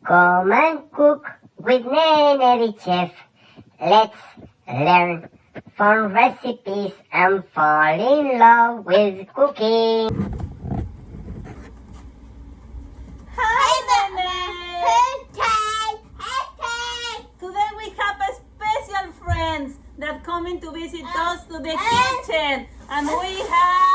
Come and cook with Nene the Chef. Let's learn fun recipes and fall in love with cooking. Hi, Nene! Hey! Today we have a special friends that coming to visit us to the kitchen, and we have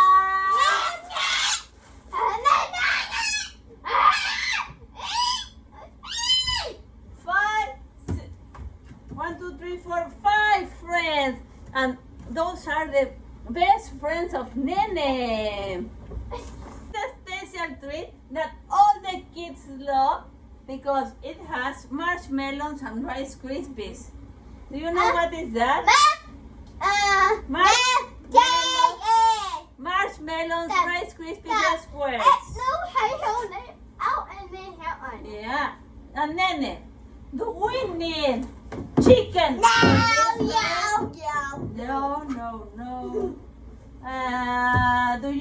5 friends, and those are the best friends of Nene. The special treat that all the kids love because it has marshmallows and Rice Krispies. Do you know what is that? Marshmallows, Rice Krispies squares. Yeah. And Nene, do we need chicken? No. Do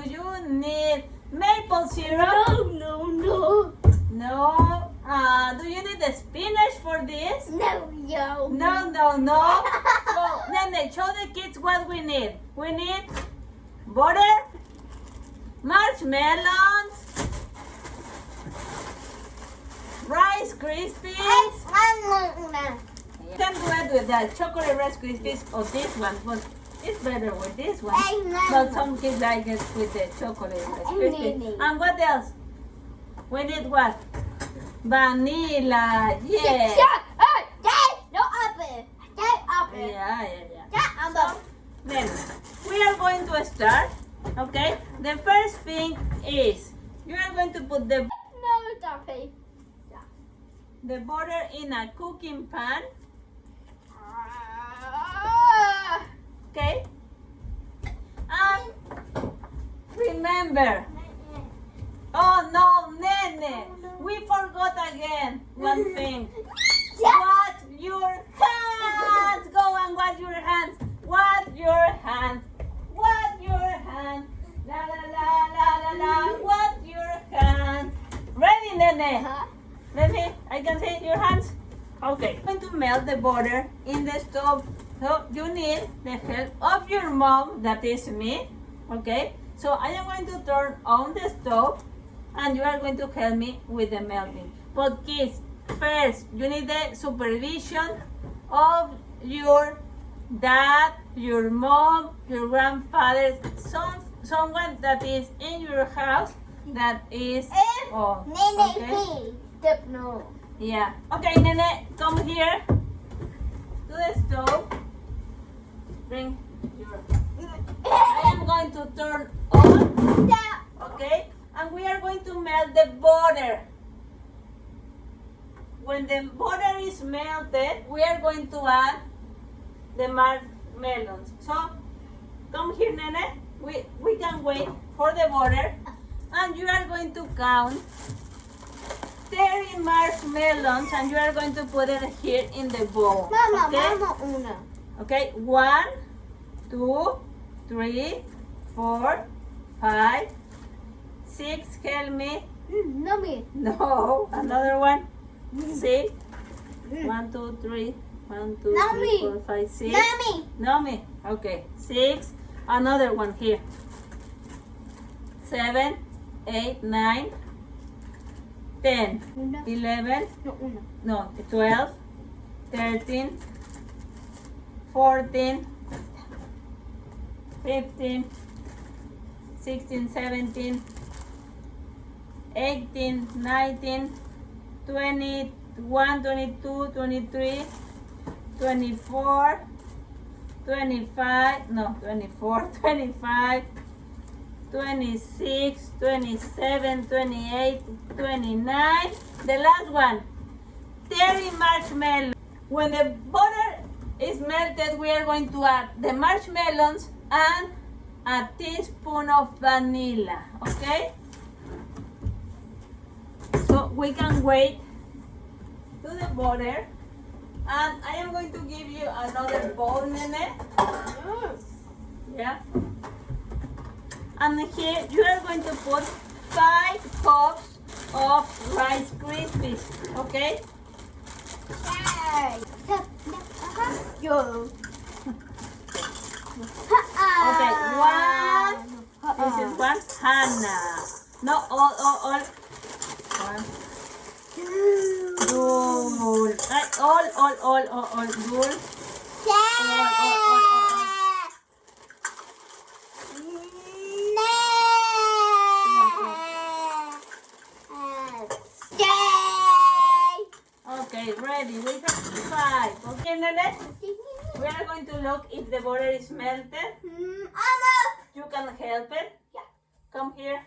you need maple syrup? No. No. Do you need the spinach for this? No. No. So, Nene, show the kids what we need. We need butter, marshmallows, Rice Krispies. You can do it with the chocolate Rice Krispies or this one, but it's better with this one. But some kids like it with the chocolate Rice Krispies. And what else? We need what? Vanilla, yes. Yeah. So, then we are going to start. Okay. The first thing is you are going to put the butter in a cooking pan. Okay. And remember. Oh no, Nene. We forgot again one thing. Wash your hands. Go and wash your hands. Wash your hands. Wash your hands. La la la la la la. Wash your hands. Ready, Nene? Ready? I can see your hands. Okay. I'm going to melt the butter in the stove. So you need the help of your mom, that is me. Okay. So I am going to turn on the stove, and you are going to help me with the melting. But kids, first you need the supervision of your dad, your mom, your grandfather, someone that is in your house that is old. Okay? No. Yeah. Okay, Nene, come here to the stove. Bring your. I am going to turn on. Okay. And we are going to melt the butter. When the butter is melted, we are going to add the marshmallows. So, come here, Nene. We can wait for the butter. And you are going to count 30 marshmallows, and you are going to put it here in the bowl. Okay? Okay, 1, 2, 3, 4, 5, 6, help me. No, another one. 6. 1, 2, 3. 1, 2, 3, 4, 5, 6. No me. Okay, 6. Another one here. 7, 8, 9, 10, 11. No, 12, 13, 14, 15, 16, 17, 18, 19, 20, 21, 22, 23, 24, 25, no, 24, 25, 26, 27, 28, 29. The last one, 30 marshmallows. When the butter is melted, we are going to add the marshmallows and a teaspoon of vanilla, okay? So we can wait to the butter. And I am going to give you another bowl, Nene. Yeah. And here you are going to put 5 cups of Rice Krispies. Okay? Yo. Okay, one. This is one. Hannah. No, all. One. Good. Right, all. Good. Okay, ready. We have 5. Okay, Nene? We are going to look if the butter is melted. You can help it. Yeah. Come here.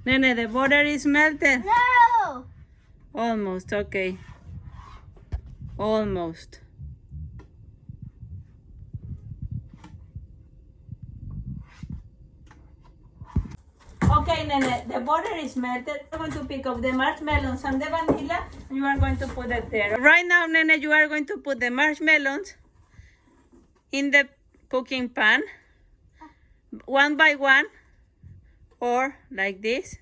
Nene, the butter is melted. No! Almost, okay. Almost. Okay, Nene, the butter is melted. I'm going to pick up the marshmallows and the vanilla. You are going to put it there. Right now, Nene, you are going to put the marshmallows in the cooking pan, one by one, or like this,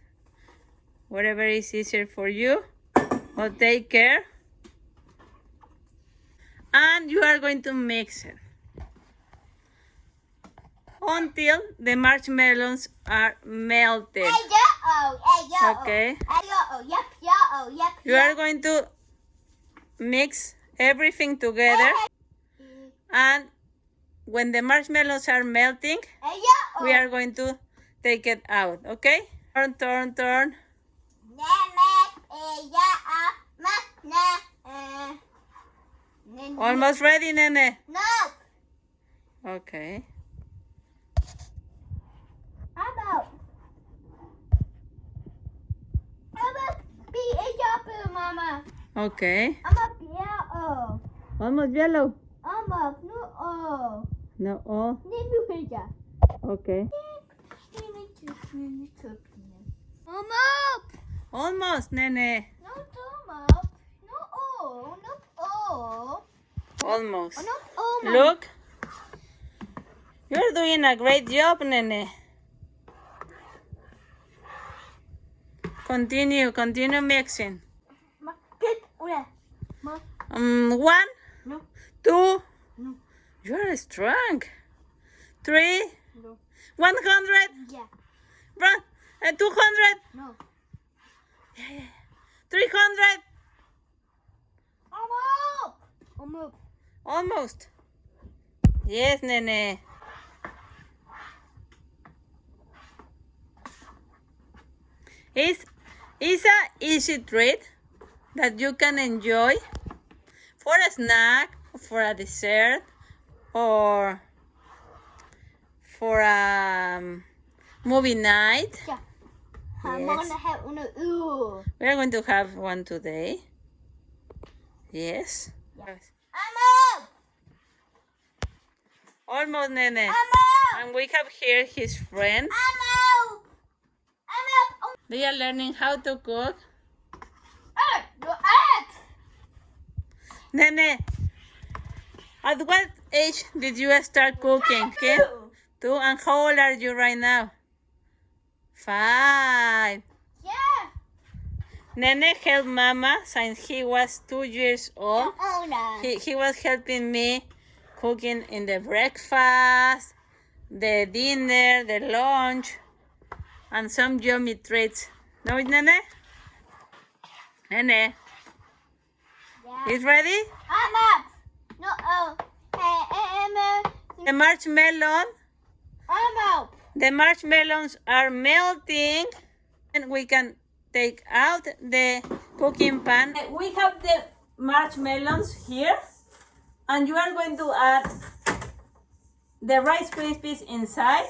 whatever is easier for you. Or take care. And you are going to mix it until the marshmallows are melted. Okay. You are going to mix everything together, and when the marshmallows are melting, we are going to take it out. Okay? Turn. Almost ready, Nene. No. Okay. How about be a yellow, Mama? Okay. I'm a yellow. Almost yellow. I'm a no. No, all. Okay. Almost, Nene. Almost. Look. You're doing a great job, Nene. Continue mixing. 1, No. 2. No. You're strong. 3. 100. Yeah. 200. No. 300. Almost. Almost. Yes, Nene. It's a easy treat that you can enjoy for a snack, for a dessert, or for a movie night. Yeah. I'm Yes. gonna have one. Ooh. We are going to have one today. Yes. Yes. I'm up. Almost, Nene. I'm up. And we have here his friends. I'm up. I'm up. They are learning how to cook. You're up. Nene, at what age did you start cooking? Okay? 2. And how old are you right now? 5. Yeah. Nene helped Mama since he was 2 years old. Owner. He was helping me cooking in the breakfast, the dinner, the lunch, and some yummy treats. No, Nene? Nene, Yeah. is ready? I'm up. No. Oh. Hey, The marshmallow. I'm up. The marshmallows are melting, and we can take out the cooking pan. We have the marshmallows here, and you are going to add the Rice Krispies inside.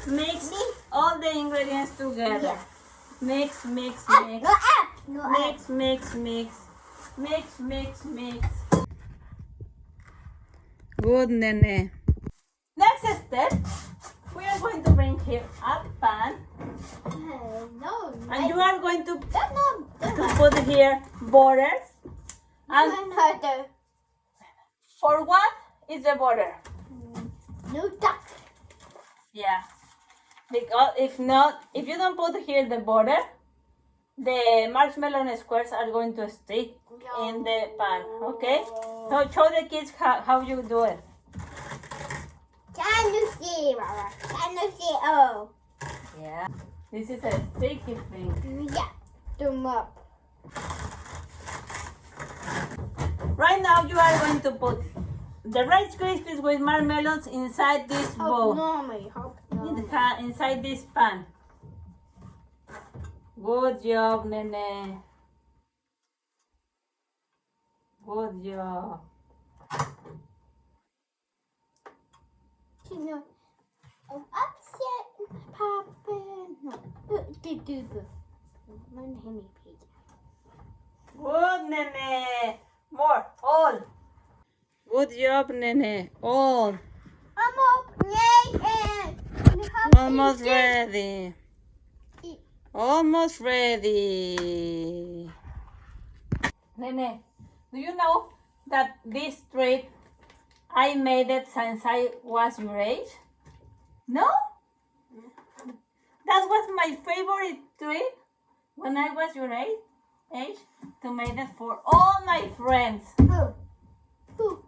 Mix all the ingredients together. Yeah. Mix. No up. No up. Mix. Good, Nene. Next step, we are going to bring here a pan, No. and you are going to No. put here butter, And Another. for what is the border? No duck. Yeah. Because if not, if you don't put here the border, the marshmallow squares are going to stick in the pan. Okay? So show the kids how you do it. Can you see, Mama? Can you see? Oh. Yeah. This is a sticky thing. Yeah. Them up. Right now you are going to put the Rice Krispies with marshmallows inside this bowl. Inside this pan. Good job, Nene. Good job. Oh, upset, Papa. No. Good, Nene. More. All. Good job, Nene. All. I'm up. Yay! Almost ready. Almost ready. Nene, do you know that this treat I made it since I was your age? No? That was my favorite treat when I was your age to make it for all my friends. Who?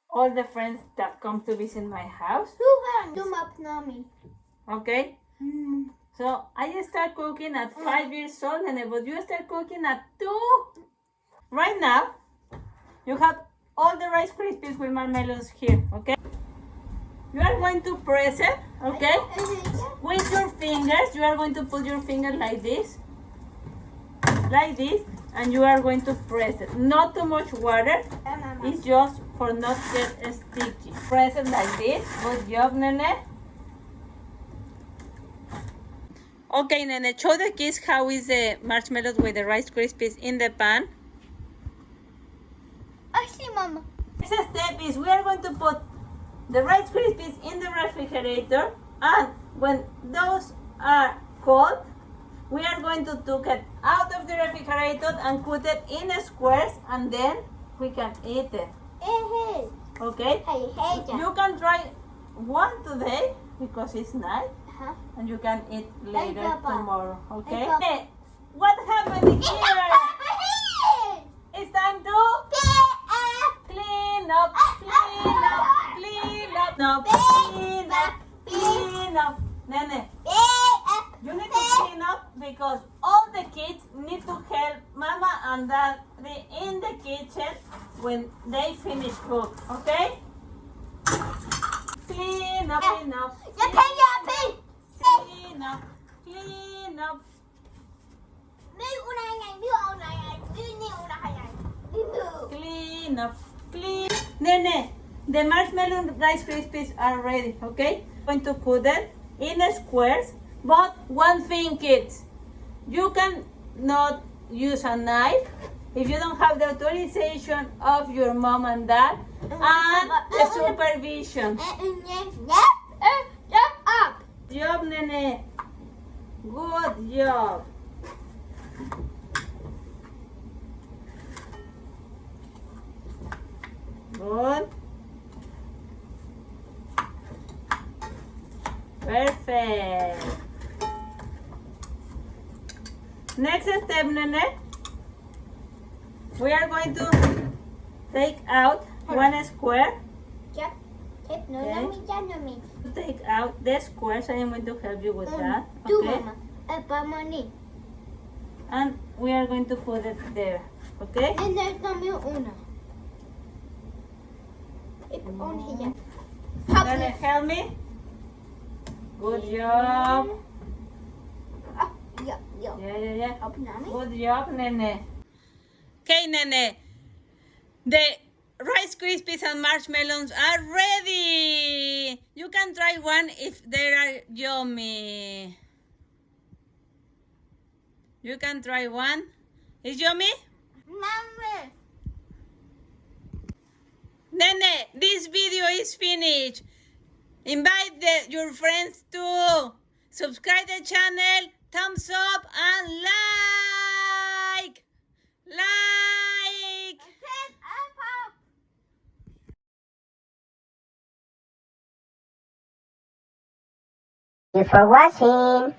All the friends that come to visit my house. Who them up, Nami? Okay? So I start cooking at 5 years old, and but you start cooking at 2. Right now, you have all the Rice Krispies with marshmallows here, okay? You are going to press it, okay? With your fingers, you are going to put your finger like this, and you are going to press it. Not too much water, it's just for not get sticky. Press it like this. Good job, Nene. Okay, Nene, show the kids how is the marshmallows with the Rice Krispies in the pan. I see, Mama. Next step is we are going to put the Rice Krispies in the refrigerator, and when those are cold, we are going to take it out of the refrigerator and cut it in squares, and then we can eat it. Okay? You can try one today because it's nice. And you can eat later tomorrow, okay? Hey, what happened here? It's time to clean up, clean up, clean up, no, clean up, clean up. Nene, you need to clean up because all the kids need to help Mama and Daddy in the kitchen when they finish cook, okay? Clean up, clean up. Clean up, clean up. Clean up, clean. Nene, the marshmallow Rice Krispies are ready, okay? I'm going to cut it in squares, but one thing, kids, you can not use a knife if you don't have the authorization of your mom and dad and the supervision. Good job, Nene. Good job. Good. Perfect. Next step, Nene. We are going to take out one square. Take out the squares. I am going to help you with that. Okay? And we are going to put it there. Okay? And there's only una. It's on here. Nene, help me. Good job. Yeah. Good job, Nene. Okay, Nene. The Rice Krispies and marshmallows are ready. You can try one if they are yummy. You can try one. Is yummy? Mama. Nene, this video is finished. Invite your friends to subscribe the channel, thumbs up, and like. you for watching.